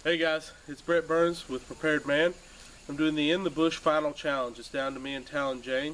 Hey guys, it's Brett Burns with Prepared Man. I'm doing the In the Bush final challenge. It's down to me and Talon Jane.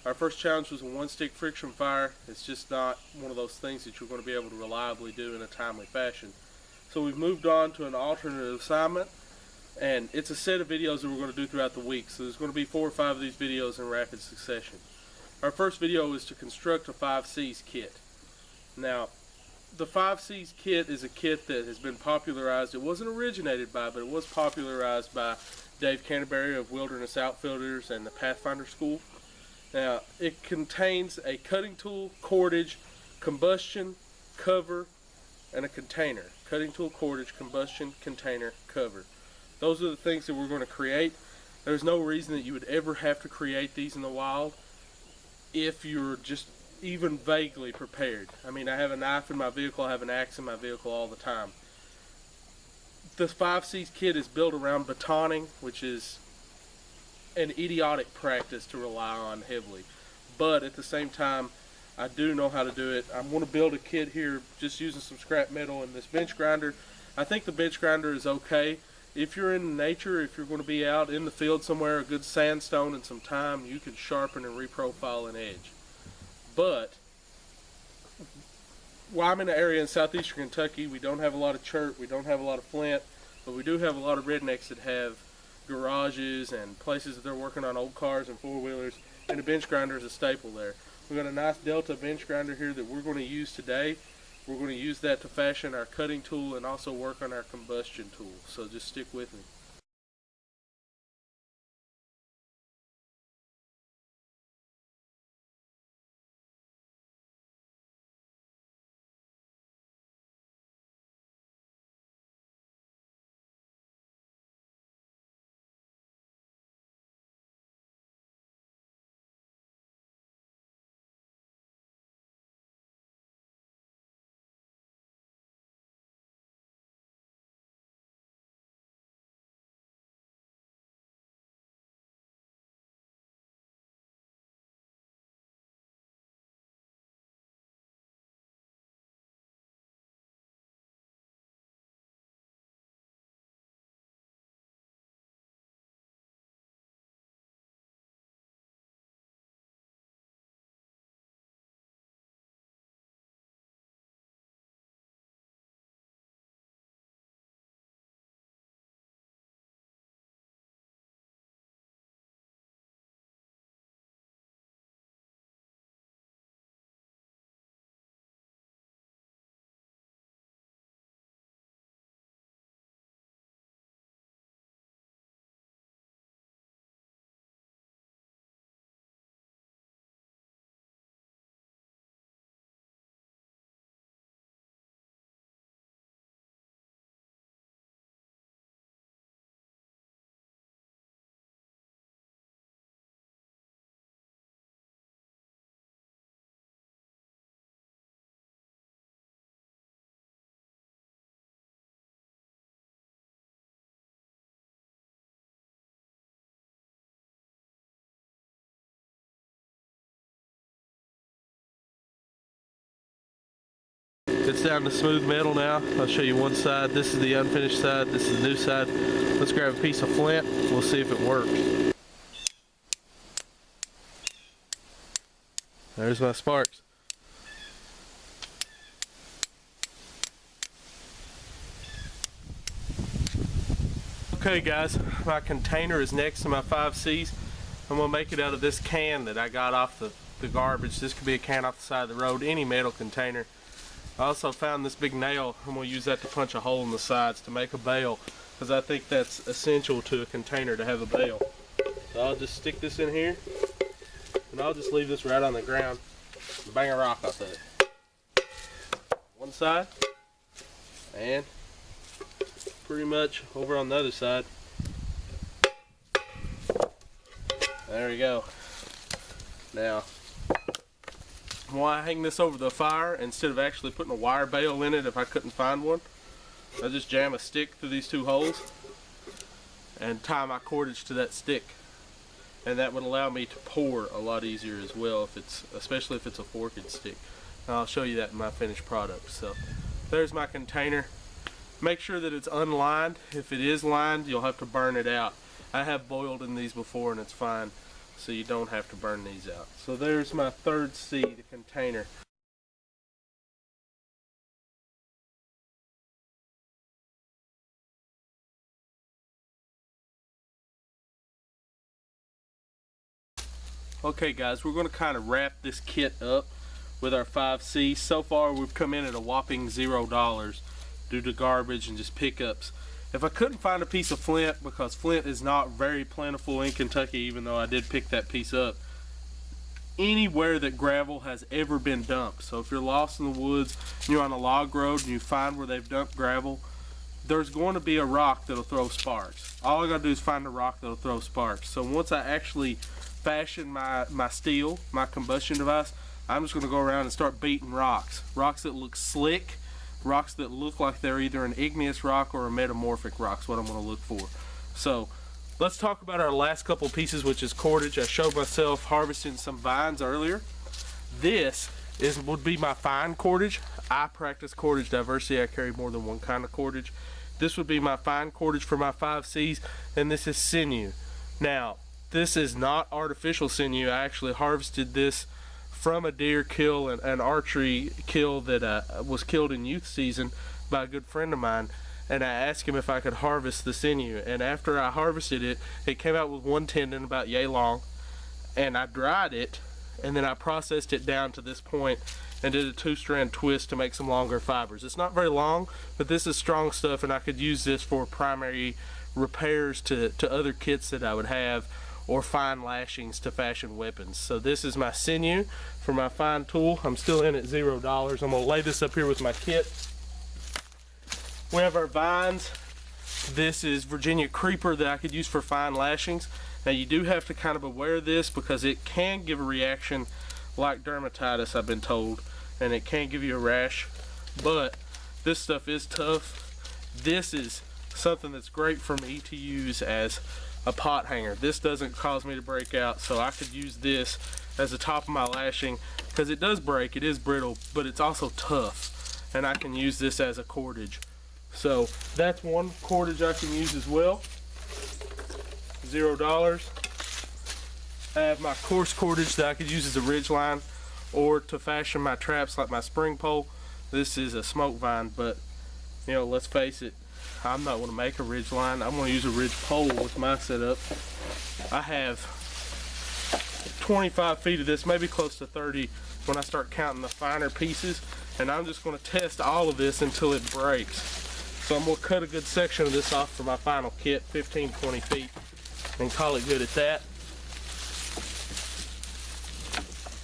Our first challenge was a one-stick friction fire. It's just not one of those things that you're going to be able to reliably do in a timely fashion. So we've moved on to an alternative assignment, and it's a set of videos that we're going to do throughout the week. So there's going to be 4 or 5 of these videos in rapid succession. Our first video is to construct a 5Cs kit. Now, the 5Cs kit is a kit that has been popularized. It wasn't originated by, but it was popularized by Dave Canterbury of Wilderness Outfitters and the Pathfinder School. Now, it contains a cutting tool, cordage, combustion, cover, and a container. Cutting tool, cordage, combustion, container, cover. Those are the things that we're going to create. There's no reason that you would ever have to create these in the wild if you're just even vaguely prepared. I mean, I have a knife in my vehicle, I have an axe in my vehicle all the time. This 5Cs kit is built around batoning, which is an idiotic practice to rely on heavily. But at the same time, I do know how to do it. I'm going to build a kit here just using some scrap metal and this bench grinder. I think the bench grinder is okay. If you're in nature, if you're going to be out in the field somewhere, a good sandstone and some time, you can sharpen and reprofile an edge. But while I'm in an area in southeastern Kentucky, we don't have a lot of chert, we don't have a lot of flint, but we do have a lot of rednecks that have garages and places that they're working on old cars and four-wheelers, and a bench grinder is a staple there. We've got a nice Delta bench grinder here that we're going to use today. We're going to use that to fashion our cutting tool and also work on our combustion tool, so just stick with me. It's down to smooth metal now. I'll show you one side. This is the unfinished side. This is the new side. Let's grab a piece of flint. We'll see if it works. There's my sparks. Okay guys, my container is next to my 5Cs. I'm going to make it out of this can that I got off the garbage. This could be a can off the side of the road, any metal container. I also found this big nail. I'm going to use that to punch a hole in the sides to make a bail, because I think that's essential to a container to have a bail. So I'll just stick this in here, and I'll just leave this right on the ground and bang a rock off of it. One side, and pretty much over on the other side. There we go. Now, why I hang this over the fire instead of actually putting a wire bail in it if I couldn't find one, I just jam a stick through these 2 holes and tie my cordage to that stick, and that would allow me to pour a lot easier as well, especially if it's a forked stick. And I'll show you that in my finished product. So there's my container. Make sure that it's unlined. If it is lined, you'll have to burn it out. I have boiled in these before and it's fine, so you don't have to burn these out. So there's my third C, the container. Okay guys, we're going to kind of wrap this kit up with our 5C. So far we've come in at a whopping $0 due to garbage and just pickups. If I couldn't find a piece of flint, because flint is not very plentiful in Kentucky, even though I did pick that piece up, anywhere that gravel has ever been dumped, so if you're lost in the woods, you're on a log road and you find where they've dumped gravel, there's going to be a rock that'll throw sparks. All I gotta do is find a rock that'll throw sparks. So once I actually fashion my steel, my combustion device, I'm just gonna go around and start beating rocks that look slick, rocks that look like they're either an igneous rock or a metamorphic rock is what I'm going to look for. So let's talk about our last couple pieces, which is cordage. I showed myself harvesting some vines earlier. This would be my fine cordage. I practice cordage diversity. I carry more than one kind of cordage. This would be my fine cordage for my 5Cs, and this is sinew. Now, this is not artificial sinew. I actually harvested this from a deer kill, an archery kill that was killed in youth season by a good friend of mine, and I asked him if I could harvest the sinew, and after I harvested it, it came out with one tendon about yay long, and I dried it, and then I processed it down to this point and did a 2-strand twist to make some longer fibers. It's not very long, but this is strong stuff, and I could use this for primary repairs to other kits that I would have, or fine lashings to fashion weapons. So this is my sinew for my fine tool. I'm still in at $0. I'm gonna lay this up here with my kit. We have our vines. This is Virginia creeper that I could use for fine lashings. Now you do have to kind of aware this because it can give a reaction like dermatitis, I've been told, and it can give you a rash, but this stuff is tough. This is something that's great for me to use as a pot hanger. This doesn't cause me to break out, so I could use this as the top of my lashing because it does break, it is brittle, but it's also tough, and I can use this as a cordage. So that's one cordage I can use as well. $0. I have my coarse cordage that I could use as a ridge line or to fashion my traps like my spring pole. This is a smoke vine, but you know, let's face it, I'm not going to make a ridge line. I'm going to use a ridge pole with my setup. I have 25 feet of this, maybe close to 30 when I start counting the finer pieces, and I'm just going to test all of this until it breaks. So I'm going to cut a good section of this off for my final kit, 15-20 feet, and call it good at that.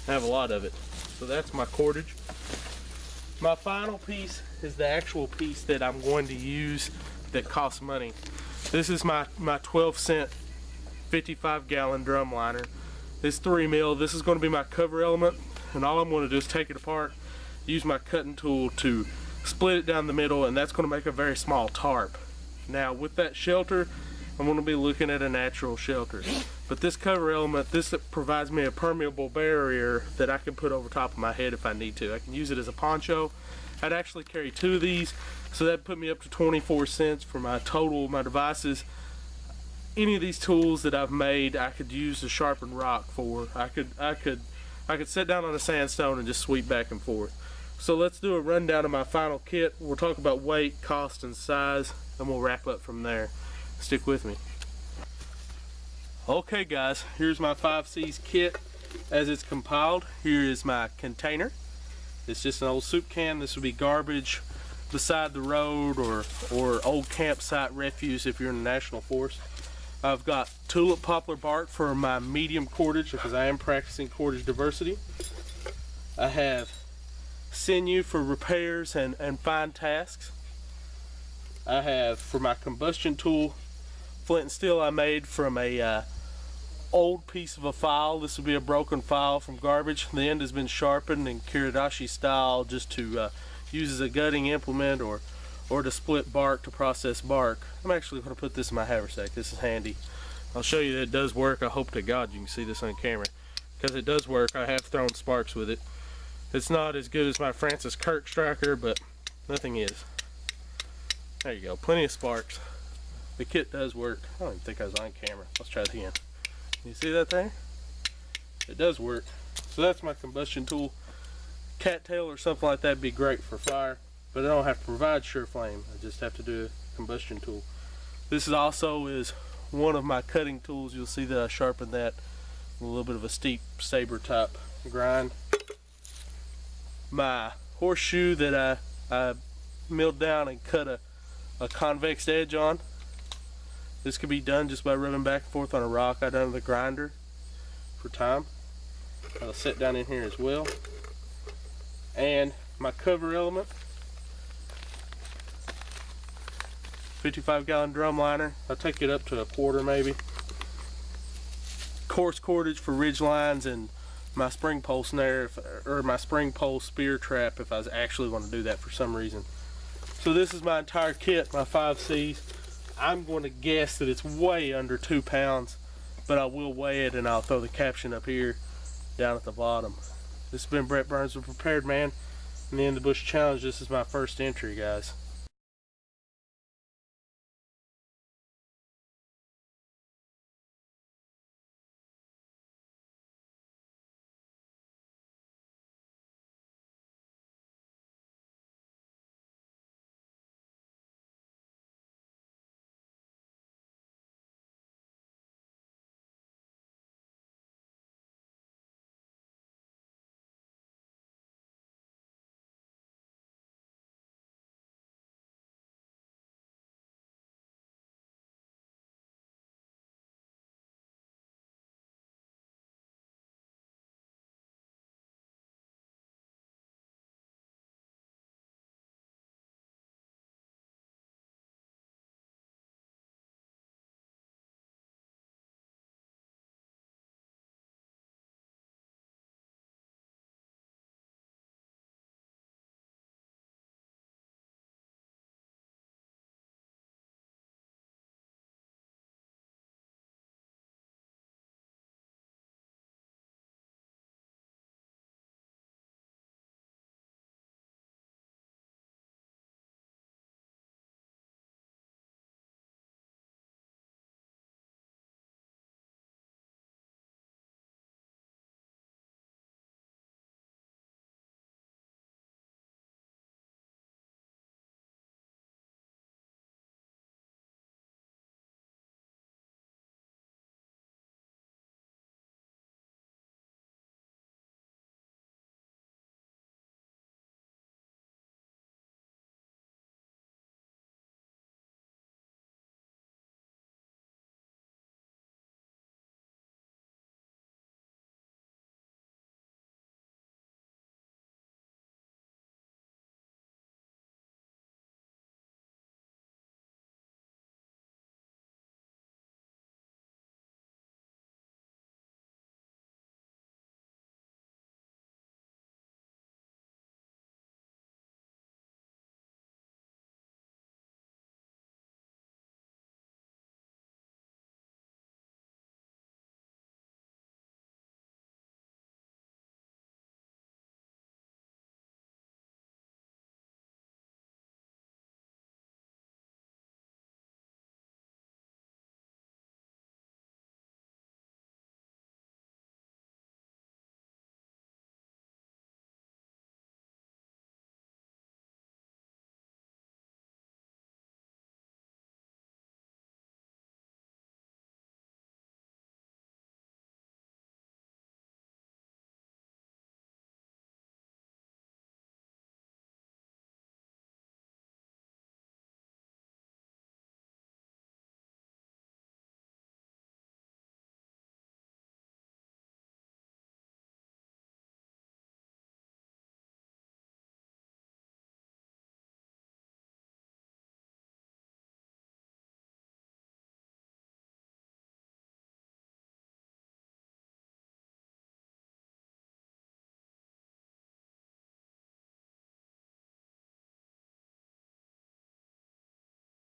I have a lot of it. So that's my cordage. My final piece is the actual piece that I'm going to use that costs money. This is my 12-cent 55-gallon drum liner. It's 3 mil. This is going to be my cover element, and all I'm going to do is take it apart, use my cutting tool to split it down the middle, and that's going to make a very small tarp. Now with that shelter, I'm going to be looking at a natural shelter. But this cover element, this provides me a permeable barrier that I can put over top of my head if I need to. I can use it as a poncho. I'd actually carry 2 of these, so that'd put me up to 24 cents for my total, my devices. Any of these tools that I've made, I could use to sharpen rock for. I could sit down on a sandstone and just sweep back and forth. So let's do a rundown of my final kit. We'll talk about weight, cost, and size, and we'll wrap up from there. Stick with me. Okay guys, here's my 5C's kit as it's compiled. Here is my container. It's just an old soup can. This would be garbage beside the road or old campsite refuse if you're in the national forest. I've got tulip poplar bark for my medium cordage because I am practicing cordage diversity. I have sinew for repairs and fine tasks. I have for my combustion tool flint and steel I made from a old piece of a file. This would be a broken file from garbage. The end has been sharpened in Kiradashi style just to use as a gutting implement or to split bark to process bark. I'm actually going to put this in my haversack. This is handy. I'll show you that it does work. I hope to God you can see this on camera because it does work. I have thrown sparks with it. It's not as good as my Francis Kirk striker, but nothing is. There you go, plenty of sparks. The kit does work. I don't even think I was on camera. Let's try it again. You see that there? It does work. So that's my combustion tool. Cattail or something like that would be great for fire, but I don't have to provide sure flame. I just have to do a combustion tool. This is also one of my cutting tools. You'll see that I sharpened that with a little bit of a steep saber type grind. My horseshoe that I milled down and cut a convex edge on. This can be done just by rubbing back and forth on a rock. I done with a grinder for time. I'll set down in here as well. And my cover element, 55-gallon drum liner. I'll take it up to a quarter maybe. Coarse cordage for ridge lines, and my spring pole snare, or my spring pole spear trap if I actually want to do that for some reason. So this is my entire kit, my 5 C's. I'm going to guess that it's way under 2 pounds, but I will weigh it and I'll throw the caption up here down at the bottom. This has been Brett Burns, the Prepared Man, and the In the Bush Challenge. This is my first entry, guys.